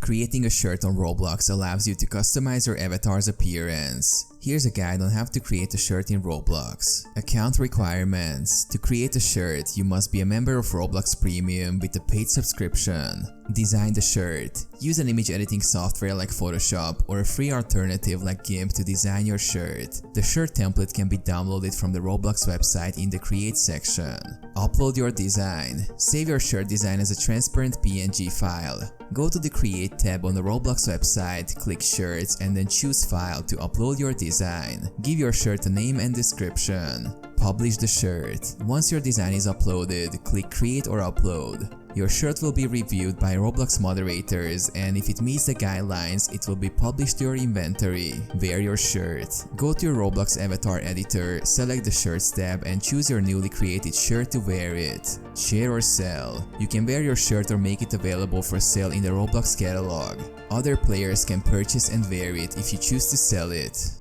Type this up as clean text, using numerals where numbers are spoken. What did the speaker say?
Creating a shirt on Roblox allows you to customize your avatar's appearance. Here's a guide on how to create a shirt in Roblox. Account requirements. To create a shirt, you must be a member of Roblox Premium with a paid subscription. Design the shirt. Use an image editing software like Photoshop or a free alternative like GIMP to design your shirt. The shirt template can be downloaded from the Roblox website in the Create section. Upload your design. Save your shirt design as a transparent PNG file. Go to the Create tab on the Roblox website, click Shirts, and then choose File to upload your design. Give your shirt a name and description. Publish the shirt. Once your design is uploaded, click Create or Upload. Your shirt will be reviewed by Roblox moderators, and if it meets the guidelines, it will be published to your inventory. Wear your shirt. Go to your Roblox avatar editor, select the Shirts tab, and choose your newly created shirt to wear it. Share or sell. You can wear your shirt or make it available for sale in the Roblox catalog. Other players can purchase and wear it if you choose to sell it.